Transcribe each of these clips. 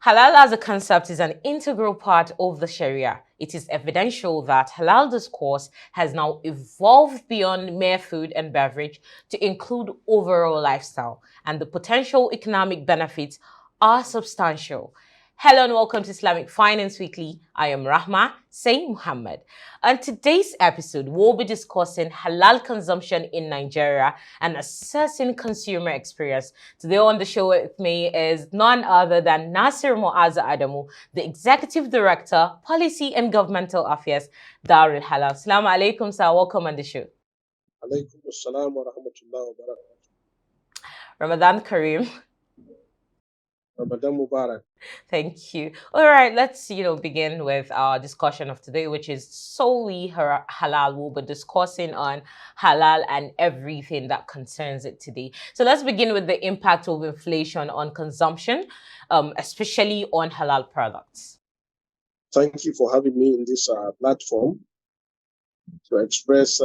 Halal as a concept is an integral part of the Sharia. It is evidential that halal discourse has now evolved beyond mere food and beverage to include overall lifestyle, and the potential economic benefits are substantial. Hello and welcome to Islamic Finance Weekly. I am Rahma Sayyid Muhammad. On today's episode, we'll be discussing halal consumption in Nigeria and assessing consumer experience. Today on the show with me is none other than Nasir Muazza Adamu, the Executive Director, Policy and Governmental Affairs, Dar Al Halal. Assalamu alaikum, sir. Welcome on the show. Alaikum assalam wa rahmatullahi wa barakatuh. Ramadan Kareem. Ramadan Mubarak. Thank you. All right, let's begin with our discussion of today, which is solely halal. We'll be discussing on halal and everything that concerns it today. So let's begin with the impact of inflation on consumption, especially on halal products. Thank you for having me in this platform to express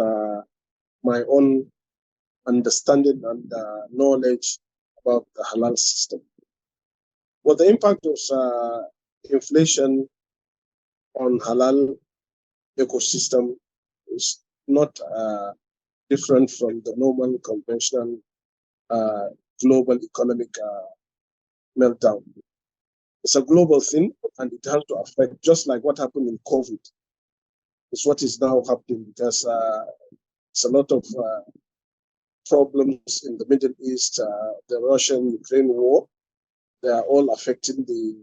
my own understanding and knowledge about the halal system. Well, the impact of inflation on halal ecosystem is not different from the normal conventional global economic meltdown. It's a global thing, and it has to affect, just like what happened in COVID. It's what is now happening because it's a lot of problems in the Middle East, the Russian-Ukraine war. They are all affecting the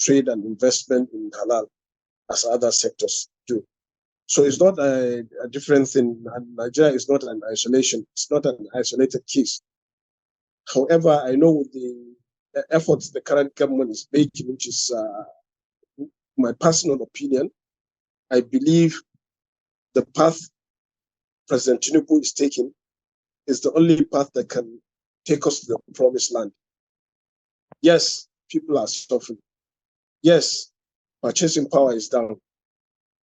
trade and investment in halal as other sectors do. So it's not a different thing. And Nigeria is not an isolation. It's not an isolated case. However, I know with the efforts the current government is making, which is my personal opinion, I believe the path President Tinubu is taking is the only path that can take us to the promised land. Yes, people are suffering. Yes, purchasing power is down.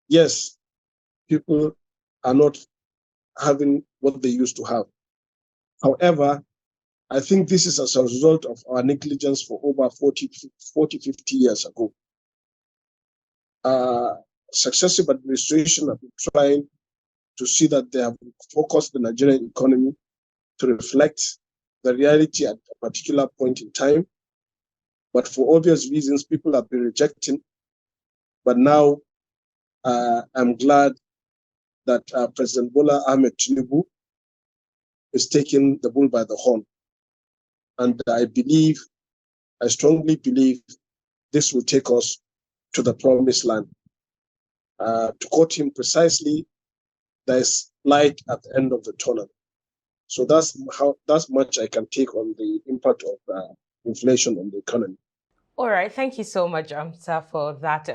Yes, people are not having what they used to have. However, I think this is as a result of our negligence for over 40, 50 years ago. Successive administration have been trying to see that they have focused the Nigerian economy to reflect the reality at a particular point in time. But for obvious reasons, people have been rejecting. But now I'm glad that President Bola Ahmed Tinubu is taking the bull by the horn. And I strongly believe this will take us to the promised land. To quote him precisely, there's light at the end of the tunnel. So that's much I can take on the impact of inflation on the economy. All right, thank you so much, sir, for that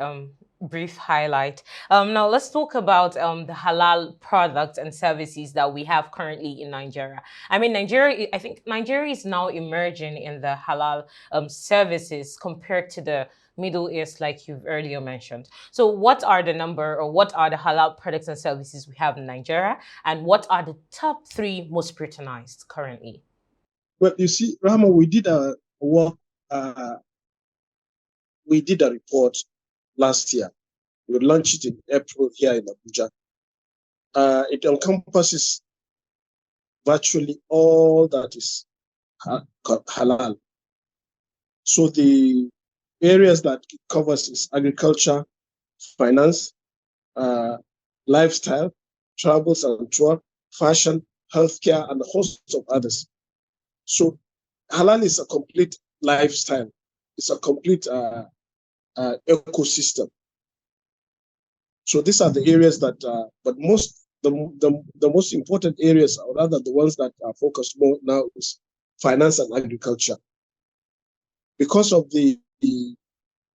brief highlight. Now let's talk about the halal products and services that we have currently in Nigeria. I mean, I think Nigeria is now emerging in the halal services compared to the Middle East, like you've earlier mentioned. So what are the halal products and services we have in Nigeria, and what are the top 3 most scrutinized currently? Well, you see, Rama, we did a work. We did a report last year. We launched it in April here in Abuja. It encompasses virtually all that is halal. So the areas that it covers is agriculture, finance, lifestyle, travels and tour, fashion, healthcare, and a host of others. So halal is a complete lifestyle. It's a complete ecosystem. So these are the areas that, but the most important areas, or rather the ones that are focused more now, is finance and agriculture. Because of the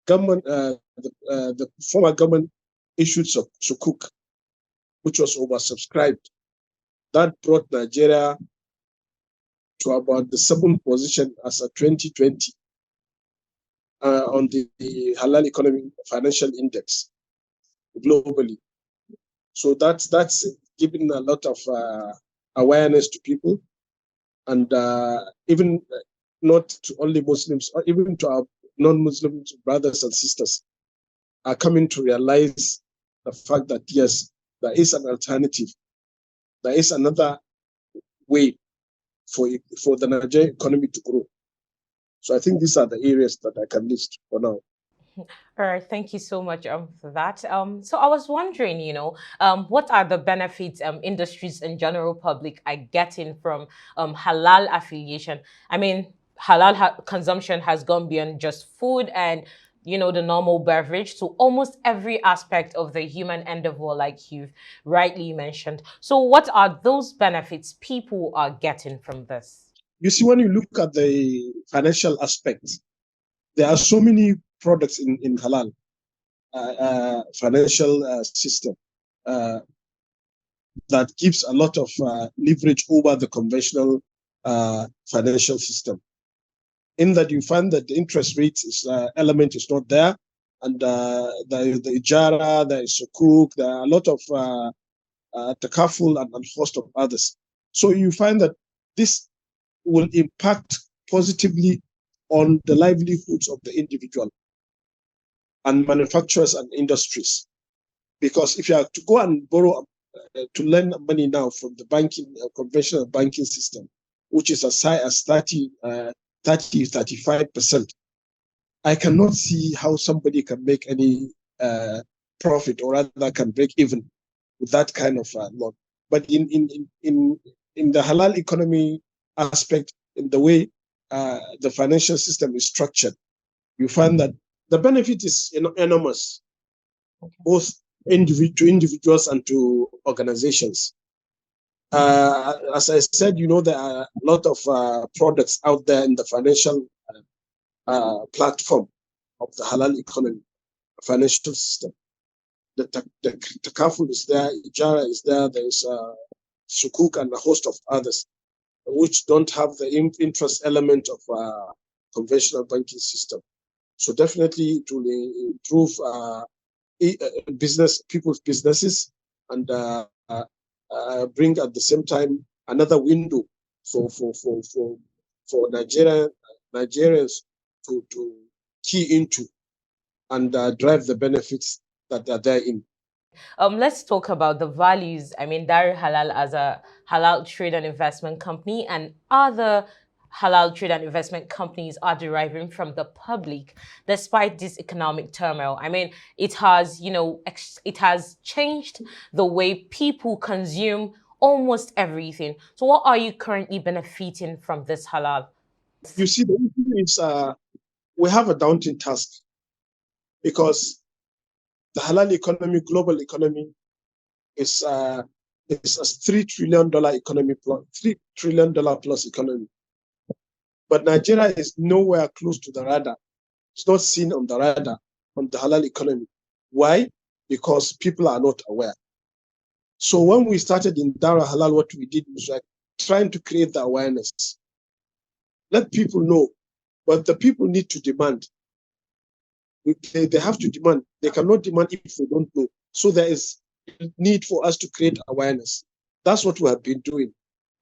government, the former government issued Sukuk, which was oversubscribed. That brought Nigeria to about the 7th position as a 2020 on the Halal Economic Financial Index globally. So that's giving a lot of awareness to people, and even not to only Muslims, or even to our non-Muslim brothers and sisters are coming to realize the fact that, yes, there is an alternative. There is another way for the Nigerian economy to grow. So I think these are the areas that I can list for now. All right, thank you so much for that. So I was wondering, what are the benefits industries and general public are getting from halal affiliation? I mean, consumption has gone beyond just food and the normal beverage to almost every aspect of the human endeavor, like you've rightly mentioned. So, what are those benefits people are getting from this? You see, when you look at the financial aspect, there are so many products in halal financial system that gives a lot of leverage over the conventional financial system. In that you find that the interest rate element is not there, and there is the ijara, there is sukuk, there are a lot of takaful and a host of others. So you find that this will impact positively on the livelihoods of the individual and manufacturers and industries. Because if you are to go and borrow, to lend money now from the banking, conventional banking system, which is as high as 35%, I cannot see how somebody can make any profit, or rather can break even with that kind of loan. But in the halal economy aspect, in the way the financial system is structured, you find that the benefit is enormous, both to individuals and to organizations. As I said, there are a lot of products out there in the financial platform of the halal economy, financial system. The takaful is there, ijara is there, there's sukuk and a host of others, which don't have the interest element of conventional banking system. So definitely it will improve people's businesses, and bring at the same time another window for Nigerians to key into and drive the benefits that are therein. Let's talk about the values. I mean, Dar Al Halal as a halal trade and investment company, and other halal trade and investment companies are deriving from the public despite this economic turmoil. I mean, it has, it has changed the way people consume almost everything. So, what are you currently benefiting from this halal? You see, the issue is we have a daunting task, because the halal economy, global economy, is a $3 trillion economy, $3 trillion plus economy. But Nigeria is nowhere close to the radar. It's not seen on the radar on the halal economy. Why? Because people are not aware. So when we started in Dar Al Halal, what we did was like trying to create the awareness. Let people know, but the people need to demand. They have to demand. They cannot demand if they don't know. So there is need for us to create awareness. That's what we have been doing.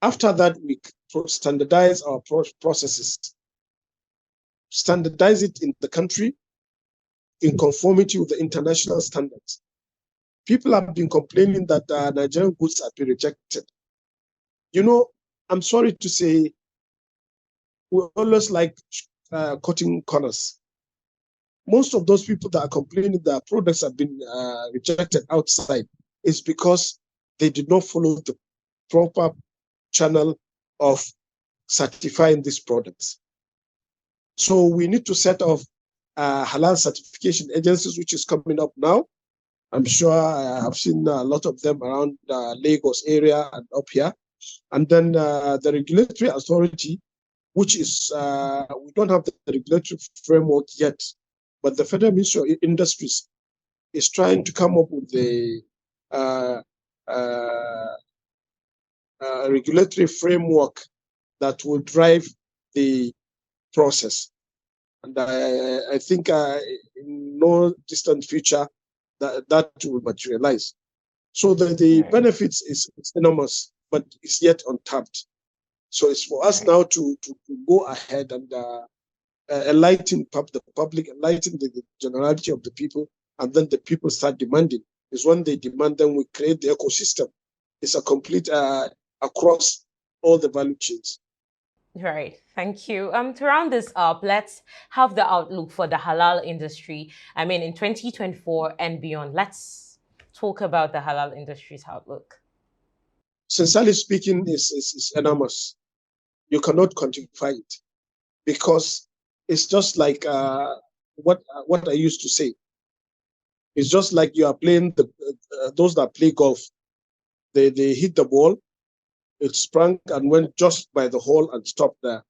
After that, we standardize our processes, standardize it in the country in conformity with the international standards. People have been complaining that Nigerian goods have been rejected. I'm sorry to say, we always like cutting corners. Most of those people that are complaining that products have been rejected outside is because they did not follow the proper channel of certifying these products. So we need to set off halal certification agencies, which is coming up now. I'm sure I have seen a lot of them around Lagos area and up here. And then the regulatory authority, which is, we don't have the regulatory framework yet, but the Federal Ministry of Industries is trying to come up with the regulatory framework that will drive the process. And I think in no distant future that will materialize. So the benefits is enormous, but it's yet untapped. So it's for us now to go ahead and enlighten the public, enlighten the generality of the people, and then the people start demanding. Is when they demand, then we create the ecosystem. It's a complete across all the value chains. Right. Thank you. To round this up, let's have the outlook for the halal industry. I mean, in 2024 and beyond, let's talk about the halal industry's outlook. Sincerely speaking, is enormous. You cannot quantify it because it's just like what I used to say. It's just like you are playing those that play golf. They hit the ball, it sprang and went just by the hole and stopped there.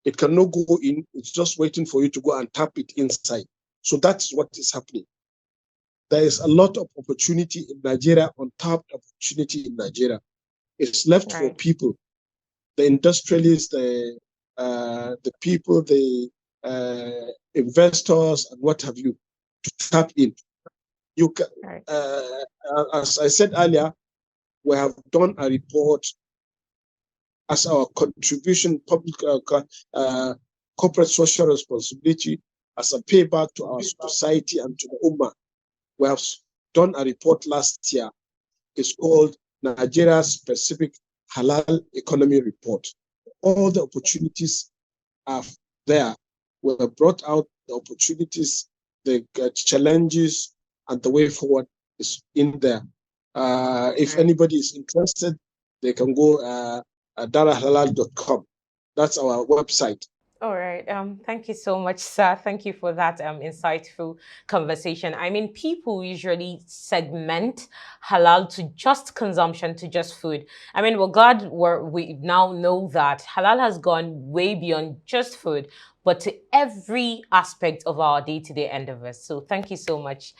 It cannot go in. It's just waiting for you to go and tap it inside. So that's what is happening. There is a lot of opportunity in Nigeria, untapped opportunity in Nigeria. It's left for people, the industrialists, the people, the investors, and what have you, to tap in. You can, as I said earlier, we have done a report as our contribution, public corporate social responsibility, as a payback to our society and to the Ummah. We have done a report last year. It's called Nigeria Specific Halal Economy Report. All the opportunities are there. We have brought out the opportunities, the challenges, and the way forward is in there. If anybody is interested, they can go daralhalal.com. That's our website. All right. Thank you so much, sir. Thank you for that insightful conversation. I mean, people usually segment halal to just consumption, to just food. I mean, well, we now know that halal has gone way beyond just food, but to every aspect of our day-to-day endeavors. So thank you so much,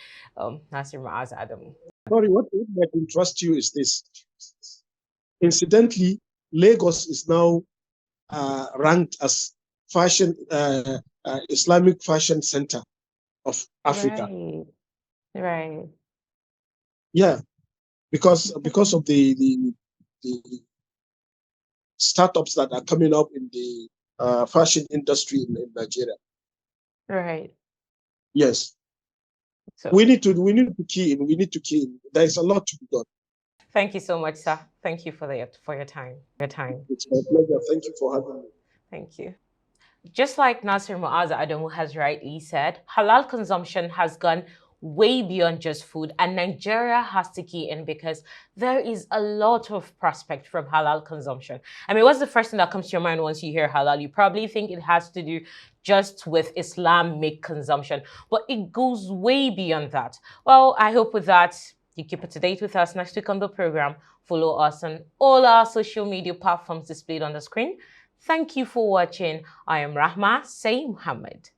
Nasir Maaz Adam. Sorry, what might interest you is this. Incidentally, Lagos is now ranked as Islamic fashion center of Africa. Right. Yeah, because of the startups that are coming up in the fashion industry in Nigeria. Right. Yes. So we need to key in. We need to key in. There is a lot to be done. Thank you so much, sir. Thank you for your time. It's my pleasure. Thank you for having me. Thank you. Just like Nasir Muaz Adamu has rightly said, halal consumption has gone way beyond just food, and Nigeria has to key in because there is a lot of prospect from halal consumption. I mean, what's the first thing that comes to your mind once you hear halal? You probably think it has to do just with Islamic consumption, but it goes way beyond that. Well, I hope with that, you keep up to date with us next week on the program. Follow us on all our social media platforms displayed on the screen. Thank you for watching. I am Rahma Say Muhammad.